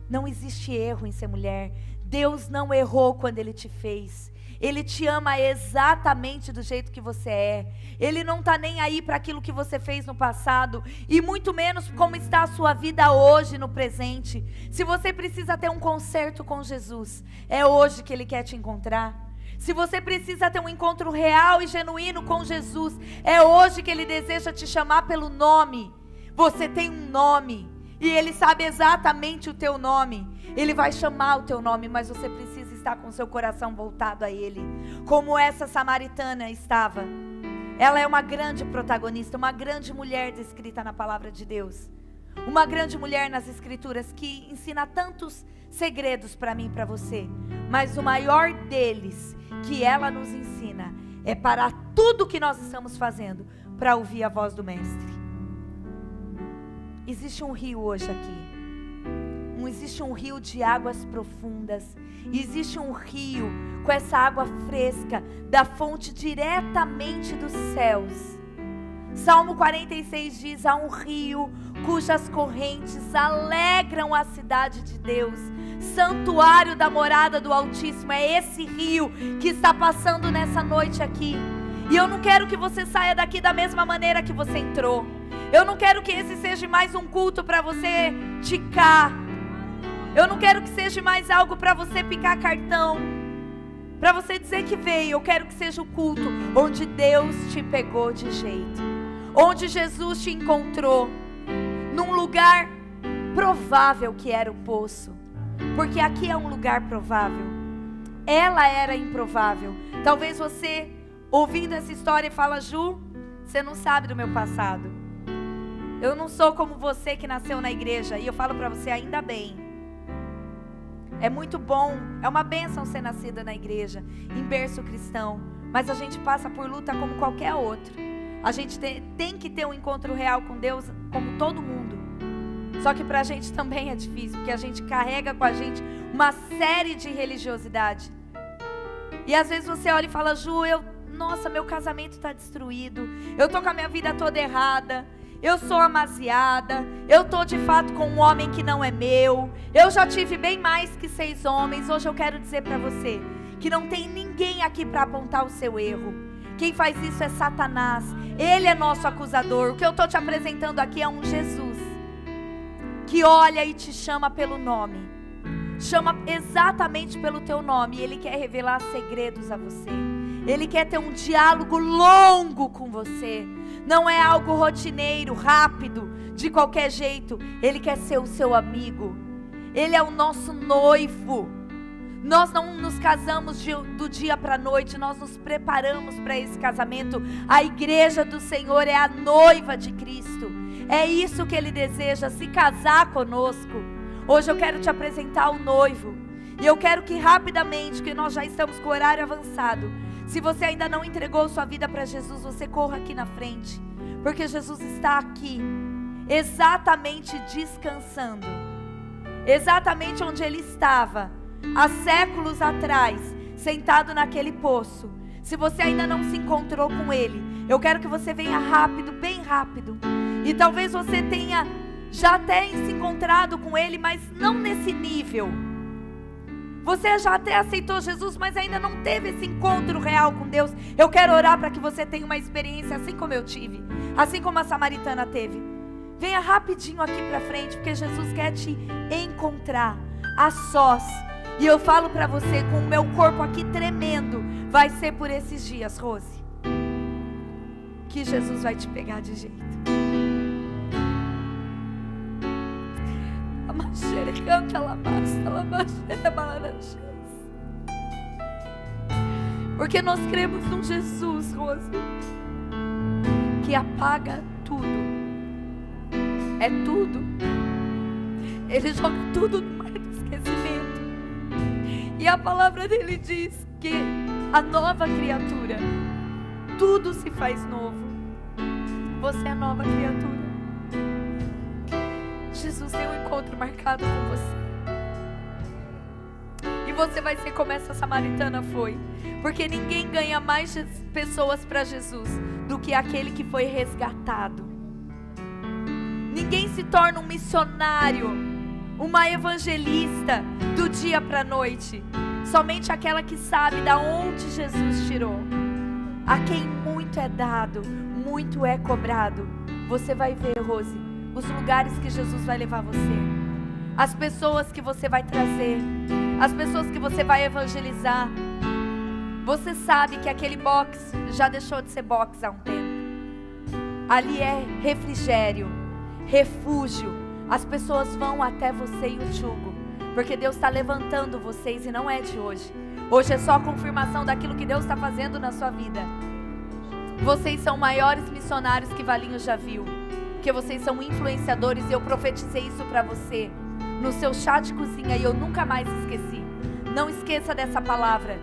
Não existe erro em ser mulher. Deus não errou quando Ele te fez. Ele te ama exatamente do jeito que você é. Ele não está nem aí para aquilo que você fez no passado, e muito menos como está a sua vida hoje, no presente. Se você precisa ter um concerto com Jesus, é hoje que Ele quer te encontrar. Se você precisa ter um encontro real e genuíno com Jesus, é hoje que Ele deseja te chamar pelo nome. Você tem um nome, e Ele sabe exatamente o teu nome. Ele vai chamar o teu nome, mas você precisa estar com o seu coração voltado a Ele. Como essa samaritana estava. Ela é uma grande protagonista, uma grande mulher descrita na palavra de Deus. Uma grande mulher nas escrituras que ensina tantos segredos para mim e para você. Mas o maior deles que ela nos ensina é parar tudo que nós estamos fazendo para ouvir a voz do Mestre. Existe um rio hoje aqui. Existe um rio de águas profundas. Existe um rio com essa água fresca da fonte diretamente dos céus. Salmo 46 diz: há um rio cujas correntes alegram a cidade de Deus. Santuário da morada do Altíssimo. É esse rio que está passando nessa noite aqui. E eu não quero que você saia daqui da mesma maneira que você entrou. Eu não quero que esse seja mais um culto para você ticar. Eu não quero que seja mais algo para você picar cartão, para você dizer que veio. Eu quero que seja o culto onde Deus te pegou de jeito, onde Jesus te encontrou num lugar provável que era o poço. Porque aqui é um lugar provável. Ela era improvável. Talvez você, ouvindo essa história, fala: Ju, você não sabe do meu passado. Eu não sou como você que nasceu na igreja. E eu falo para você: ainda bem. É muito bom, é uma bênção ser nascida na igreja, em berço cristão. Mas a gente passa por luta como qualquer outro. A gente tem que ter um encontro real com Deus, como todo mundo. Só que pra gente também é difícil, porque a gente carrega com a gente uma série de religiosidade. E às vezes você olha e fala: Ju, nossa, meu casamento está destruído. Eu tô com a minha vida toda errada. Eu sou amaziada. Eu tô de fato com um homem que não é meu. Eu já tive bem mais que 6 homens. Hoje eu quero dizer pra você que não tem ninguém aqui para apontar o seu erro. Quem faz isso é Satanás. Ele é nosso acusador. O que eu tô te apresentando aqui é um Jesus que olha e te chama pelo nome. Chama exatamente pelo teu nome. E Ele quer revelar segredos a você. Ele quer ter um diálogo longo com você. Não é algo rotineiro, rápido, de qualquer jeito. Ele quer ser o seu amigo. Ele é o nosso noivo. Nós não nos casamos do dia para a noite. Nós nos preparamos para esse casamento. A igreja do Senhor é a noiva de Cristo. É isso que Ele deseja, se casar conosco. Hoje eu quero te apresentar o noivo. E eu quero que rapidamente, que nós já estamos com o horário avançado, se você ainda não entregou sua vida para Jesus, você corra aqui na frente. Porque Jesus está aqui, exatamente descansando. Exatamente onde Ele estava, há séculos atrás, sentado naquele poço. Se você ainda não se encontrou com Ele, eu quero que você venha rápido, bem rápido. E talvez você tenha já até se encontrado com Ele, mas não nesse nível. Você já até aceitou Jesus, mas ainda não teve esse encontro real com Deus. Eu quero orar para que você tenha uma experiência assim como eu tive, assim como a samaritana teve. Venha rapidinho aqui para frente, porque Jesus quer te encontrar a sós. E eu falo para você com o meu corpo aqui tremendo, vai ser por esses dias, Rose, que Jesus vai te pegar de jeito. Porque nós cremos num Jesus, Rose, que apaga tudo. É tudo. Ele joga tudo no mar do esquecimento. E a palavra dele diz que a nova criatura, tudo se faz novo. Você é a nova criatura. Jesus tem um encontro marcado com você. E você vai ser como essa samaritana foi. Porque ninguém ganha mais pessoas para Jesus do que aquele que foi resgatado. Ninguém se torna um missionário, uma evangelista do dia para a noite. Somente aquela que sabe da onde Jesus tirou. A quem muito é dado, muito é cobrado. Você vai ver, Rose, os lugares que Jesus vai levar você, as pessoas que você vai trazer, as pessoas que você vai evangelizar. Você sabe que aquele box já deixou de ser box há um tempo. Ali é refrigério, refúgio. As pessoas vão até você e o jugo, porque Deus está levantando vocês e não é de hoje. Hoje é só a confirmação daquilo que Deus está fazendo na sua vida. Vocês são maiores missionários que Valinho já viu, porque vocês são influenciadores, e eu profetizei isso para você no seu chá de cozinha e eu nunca mais esqueci. Não esqueça dessa palavra.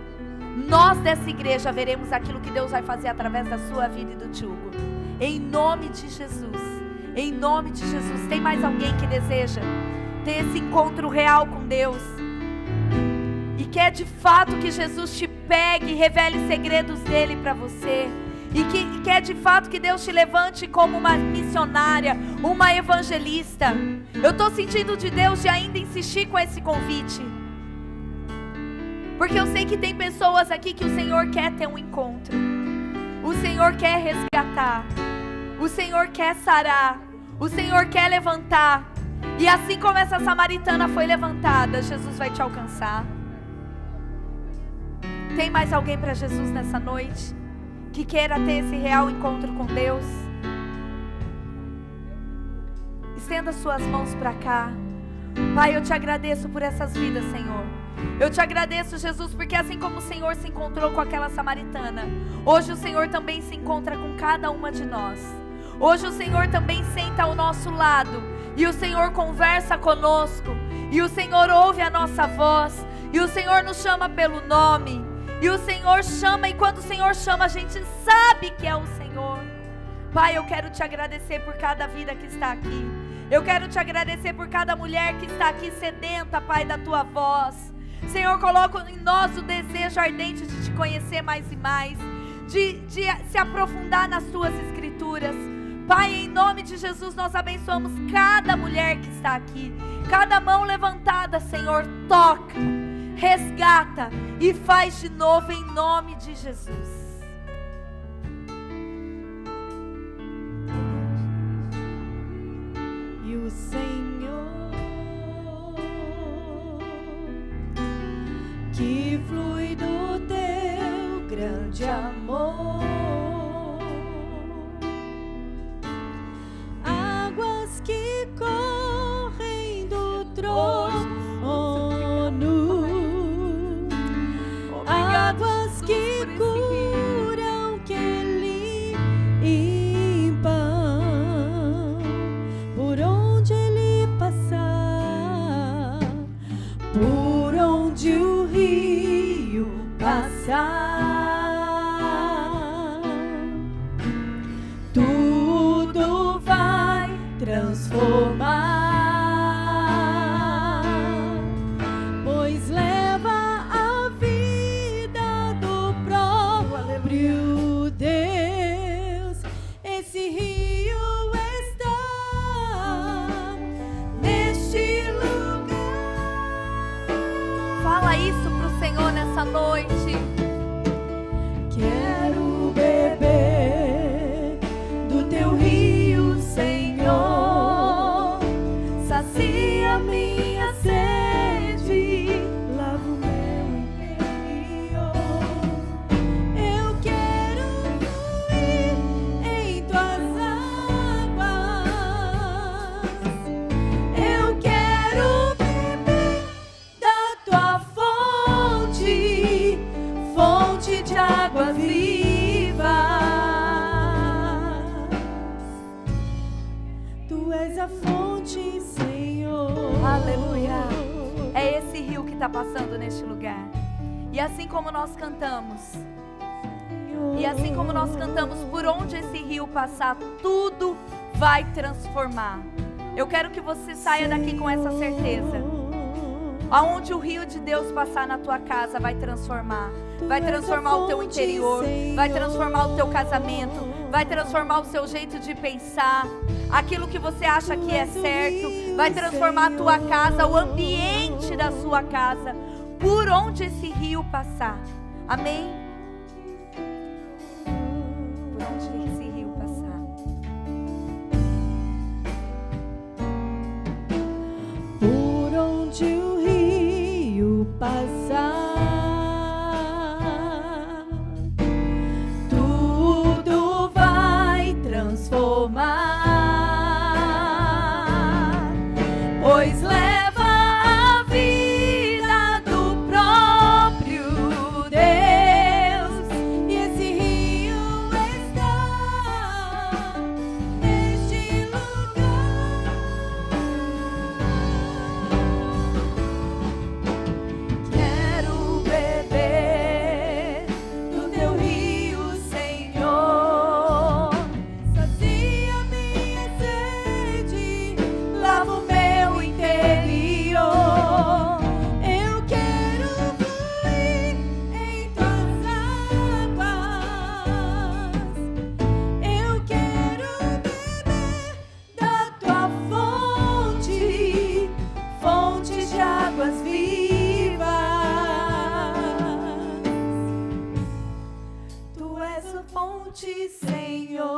Nós dessa igreja veremos aquilo que Deus vai fazer através da sua vida e do Tchugo. Em nome de Jesus. Em nome de Jesus. Tem mais alguém que deseja ter esse encontro real com Deus? E quer de fato que Jesus te pegue e revele segredos dele para você? E quer de fato que Deus te levante como uma missionária, uma evangelista? Eu estou sentindo de Deus de ainda insistir com esse convite. Porque eu sei que tem pessoas aqui que o Senhor quer ter um encontro. O Senhor quer resgatar. O Senhor quer sarar. O Senhor quer levantar. E assim como essa samaritana foi levantada, Jesus vai te alcançar. Tem mais alguém para Jesus nessa noite que queira ter esse real encontro com Deus? Estenda suas mãos para cá. Pai, eu te agradeço por essas vidas, Senhor. Eu te agradeço, Jesus, porque assim como o Senhor se encontrou com aquela samaritana, hoje o Senhor também se encontra com cada uma de nós. Hoje o Senhor também senta ao nosso lado e o Senhor conversa conosco, e o Senhor ouve a nossa voz, e o Senhor nos chama pelo nome, e o Senhor chama, e quando o Senhor chama a gente sabe que é o Senhor. Pai, eu quero te agradecer por cada vida que está aqui. Eu quero te agradecer por cada mulher que está aqui sedenta, Pai, da tua voz. Senhor, coloca em nós o desejo ardente de te conhecer mais e mais, de se aprofundar nas tuas escrituras. Pai, em nome de Jesus, nós abençoamos cada mulher que está aqui. Cada mão levantada, Senhor, toca, resgata e faz de novo em nome de Jesus. E o Senhor que flui do teu grande amor, águas que correm do trono, águas que curam, que limpam, por onde ele passar, por onde o rio passar, tudo vai transformar, pois leva Tu és a fonte, Senhor. Aleluia. É esse rio que está passando neste lugar. E assim como nós cantamos, por onde esse rio passar, tudo vai transformar. Eu quero que você saia daqui com essa certeza. Aonde o rio de Deus passar na tua casa vai transformar. Vai transformar o teu interior, vai transformar o teu casamento, vai transformar o seu jeito de pensar. Aquilo que você acha que é certo, vai transformar a tua casa, o ambiente da sua casa, por onde esse rio passar. Amém? Por onde esse rio passar. Por onde o rio passar, tudo vai transformar, pois leva a vida do próprio Deus, e esse rio está neste lugar. Quero beber do teu rio, Senhor. Sacia minha sede, lava o meu interior. Eu quero fluir em tuas águas. Eu quero beber da tua fonte, fonte de águas vivas. Tu és a fonte, Senhor.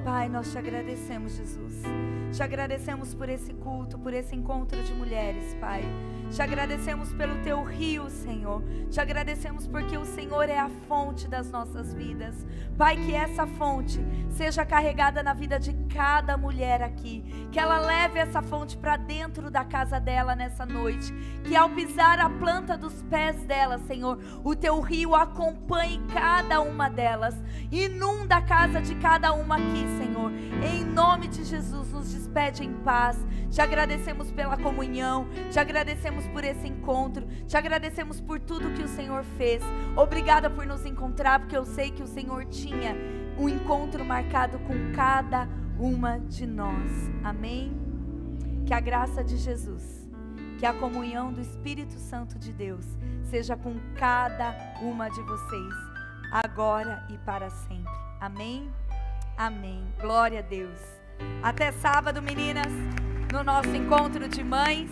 Pai, nós te agradecemos, Jesus. Te agradecemos por esse culto, por esse encontro de mulheres, Pai. Te agradecemos pelo teu rio, Senhor. Te agradecemos porque o Senhor é a fonte das nossas vidas. Pai, que essa fonte seja carregada na vida de cada mulher aqui. Que ela leve essa fonte para dentro da casa dela nessa noite. Que ao pisar a planta dos pés dela, Senhor, o teu rio acompanhe cada uma delas. Inunda a casa de cada uma aqui, Senhor. Em nome de Jesus, nos despede em paz. Te agradecemos pela comunhão. Te agradecemos por esse encontro. Te agradecemos por tudo que o Senhor fez. Obrigada por nos encontrar, porque eu sei que o Senhor tinha um encontro marcado com cada uma de nós. Amém? Que a graça de Jesus, que a comunhão do Espírito Santo de Deus seja com cada uma de vocês, agora e para sempre. Amém? Amém. Glória a Deus. Até sábado, meninas, no nosso encontro de mães.